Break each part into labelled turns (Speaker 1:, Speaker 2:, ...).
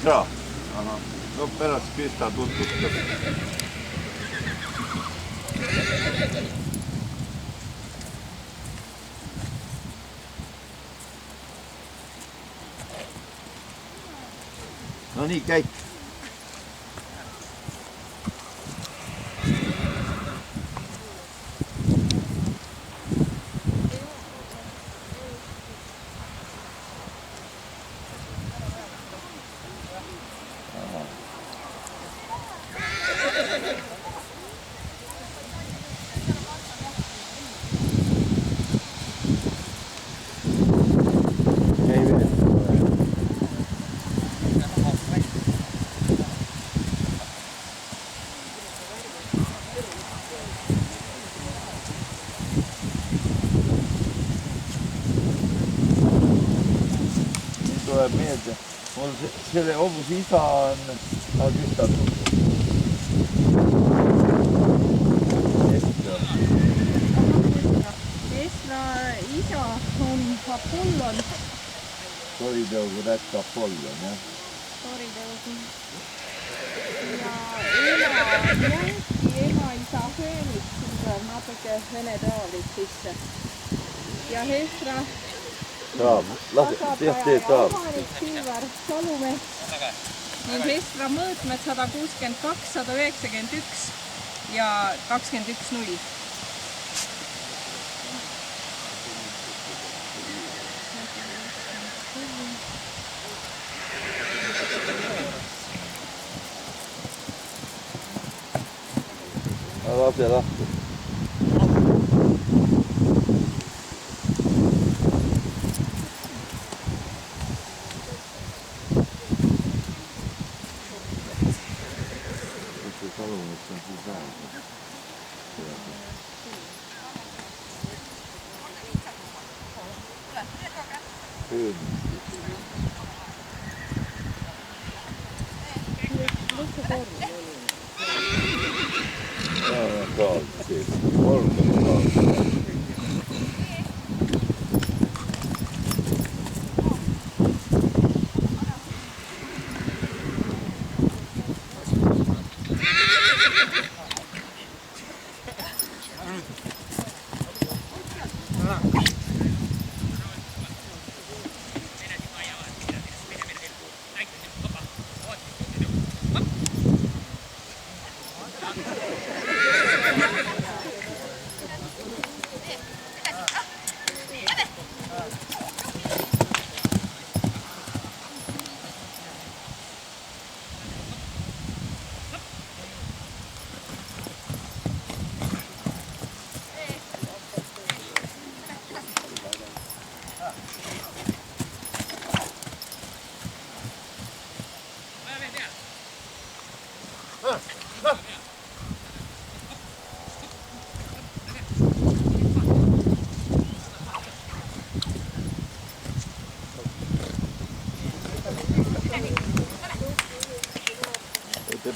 Speaker 1: Petra. Ahah. No pärast Krista tutvustab. No nii, käik. Tuleb meelde, mul selle hobuse isa on Krista tutvus.
Speaker 2: Esra isa on Apollon.
Speaker 1: Toritõugu rätt Apollon, jah?
Speaker 2: Toritõugu. Ja ema on Jänki, ema isa Föönix, siin tuleb natuke vene taalit sisse. Ja Esra kasvataja ja omanik Silvar Salumets. Ning Esra mõõtmed 162, 191 ja 21.0.
Speaker 1: Lase lahti. Salumets on siis vähem.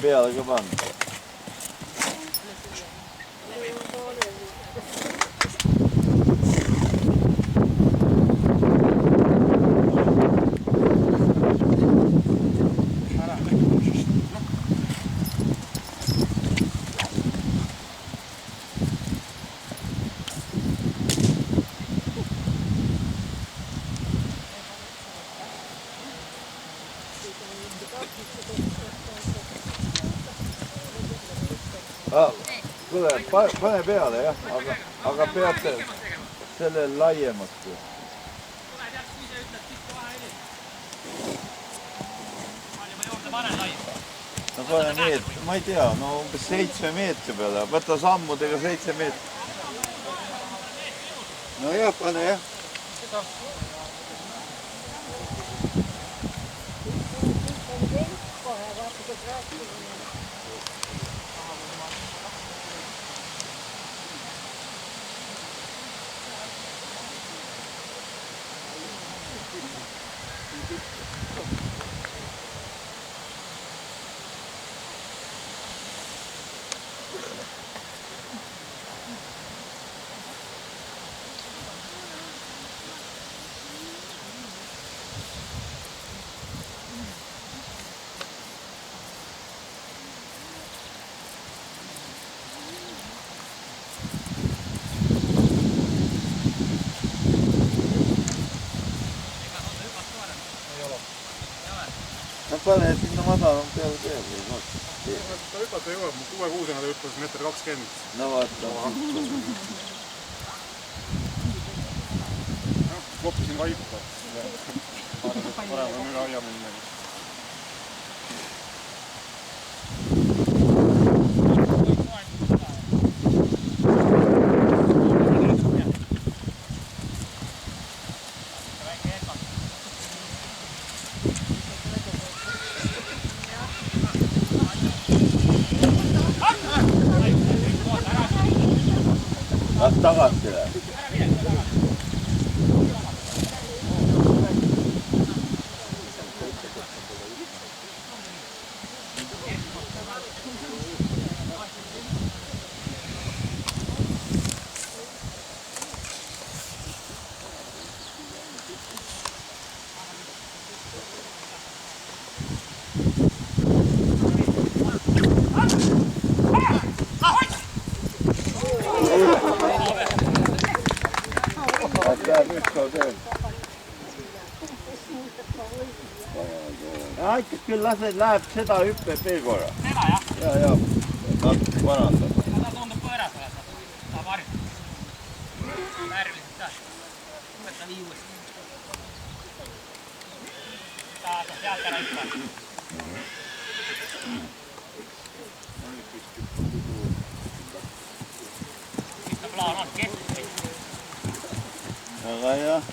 Speaker 1: Peale ka panna. Kuule, pane peale jah, aga pead selle laiemaks. No pane nii, et ma ei tea, no umbes 7 meetri peale, võta sammudega 7 meetrit. No jah, pane jah. No pane sinna madalam peale peale.
Speaker 3: Ta hüpata jõuab, 6-kuusena ta hüppas 1,20 m.
Speaker 1: No vaata.
Speaker 3: Kloppisin vaipa. Parem on üle aia minna.
Speaker 1: Las tagasi läheb. Ja, ikka küll läheb seda hüppeb veel korra.
Speaker 4: Seda jah?
Speaker 1: Ja. Natuke parandab.
Speaker 4: Ta tundub põõras olema. Ta varjutab. Värviliselt ka. Võta nii uuesti. Ta sealt ära hüppab. Mis ta plaan on? Kestis või?
Speaker 1: Aga jah.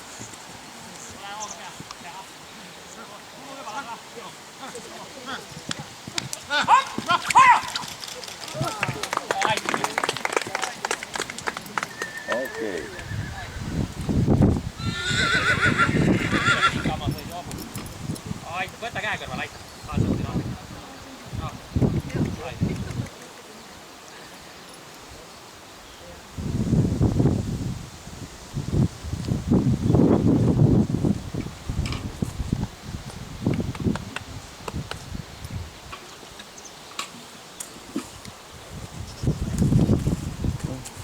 Speaker 1: Okei.
Speaker 4: Võta käe kõrval, aita.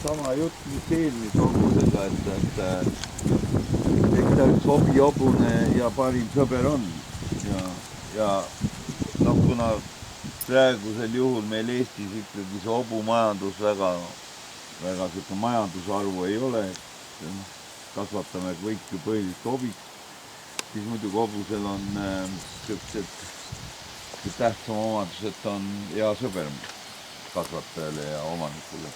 Speaker 1: Sama jutt, mis eelmise hobusega, et eks ta üks hobune ja parim sõber on. Ja noh, kuna praegusel juhul meil Eestis ikkagi see hobumajandus väga siuke majandusarvu ei ole, kasvatame kõik ju põhiliselt hobid, siis muidugi hobusel on siuksed tähtsam omadus, et ta on hea sõber kasvatajale ja omanikule.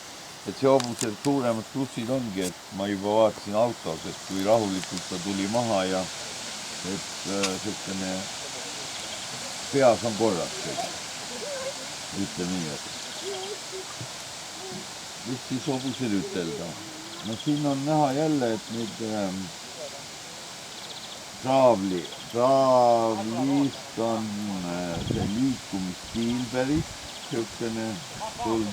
Speaker 1: Et see hobuse suuremad plussid ongi, et ma juba vaatasin autos, et kui rahulikult ta tuli maha ja et selline peas on korras. Ütle nii, et mis siis hobusel ütelda? No siin on näha jälle, et nüüd traavlist on see liikumisstiil päris siukene tuld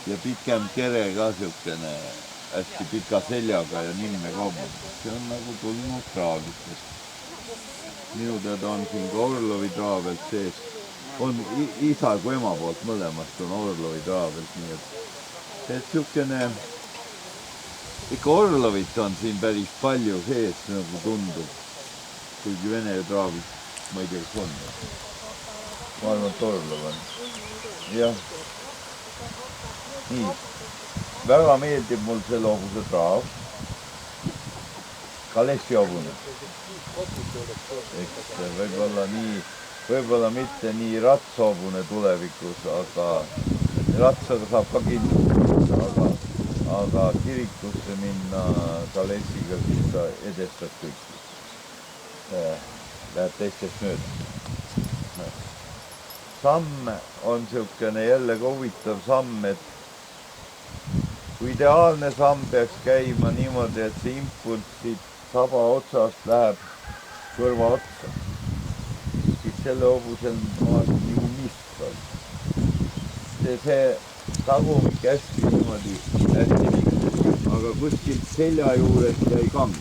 Speaker 1: ja pikem kere ka siukene hästi pika seljaga ja nimme kaubad. See on nagu tulnud traavlitest. Minu teada on siin ka Orlovi traavelt sees. On isa kui ema poolt mõlemast on Orlovi traavelt, nii et siukene ikka Orlovit on siin päris palju sees, nagu tundub. Kuigi Vene traavlit, ma ei tea, kas on. Ma arvan, et Orlov on. Jah. Nii. Väga meeldib mul selle hobuse traav. Kalessi hobune. Eks võib-olla mitte nii ratshobune tulevikus, aga ratsaga saab ka kindlustada, aga kirikusse minna Kalessiga, siis ta edestab kõik. Läheb teistest mööda. Samm on siukene jälle ka huvitav samm, et kui ideaalne samm peaks käima niimoodi, et see impulss siit saba otsast läheb kõrva otsa, siis selle hobusel on nagu mist. See tagumik hästi niimoodi hästi, aga kuskilt selja juurest jäi kang,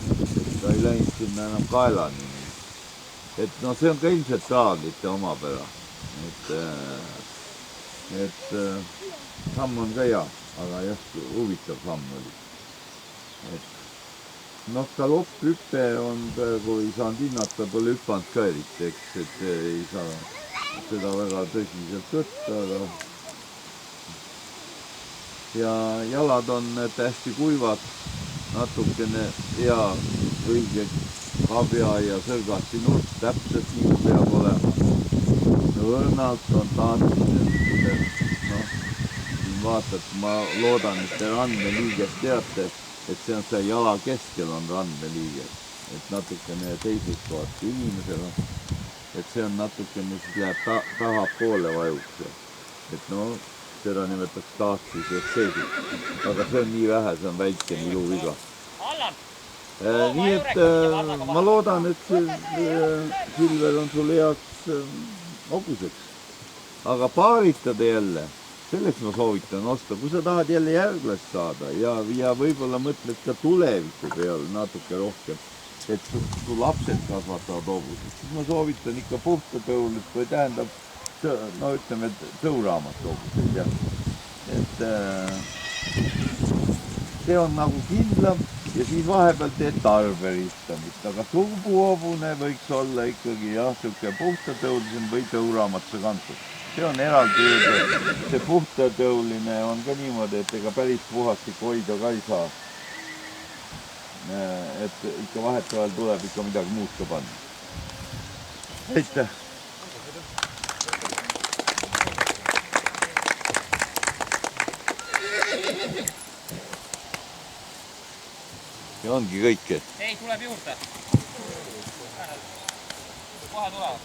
Speaker 1: ta ei läinud sinna enam kaelani. Et no see on ka ilmselt traavlite omapära. Et samm on ka hea, aga jah, huvitav samm oli. Noh, galopphüppe on praegu ei saanud hinnata, pole hüppanud ka eriti, eks, et ei saa seda väga tõsiselt võtta, aga ja jalad on hästi kuivad, natukene hea õige kabja ja sõrgatsi nurk, täpselt nii peab olema. Õrnalt on tahtnud, noh, siin vaatad, ma loodan, et te randmeliigest teate, et see on see jala keskel on randmeliiges, et natukene teises kohas kui inimesel on, et see on natukene, siis läheb tahapoole vajuks, et no, seda nimetaks tahtsis ekseesiks, aga see on nii vähe, see on väike iluviga. Nii et ma loodan, et Silver on sul heaks hobuseks, aga paaritada jälle, selleks ma soovitan osta, kui sa tahad jälle järglast saada ja võib-olla mõtled ka tuleviku peale natuke rohkem, et su lapsed kasvatavad hobused, siis ma soovitan ikka puhtatõulit või tähendab, no ütleme, et tõuraamat hobused, jah. Et see on nagu kindlam ja siis vahepeal teed tarberistamist, aga turbuhobune võiks olla ikkagi jah, siuke puhtatõulisem või tõuraamatuse kantud. See on eraldi öelda, see puhtatõuline on ka niimoodi, et ega päris puhastik hoida ka ei saa. Et ikka vahetevahel tuleb ikka midagi muud ka panna. Aitäh! Ja ongi kõik, et...
Speaker 4: Ei, tuleb juurde. Kohe tulevad.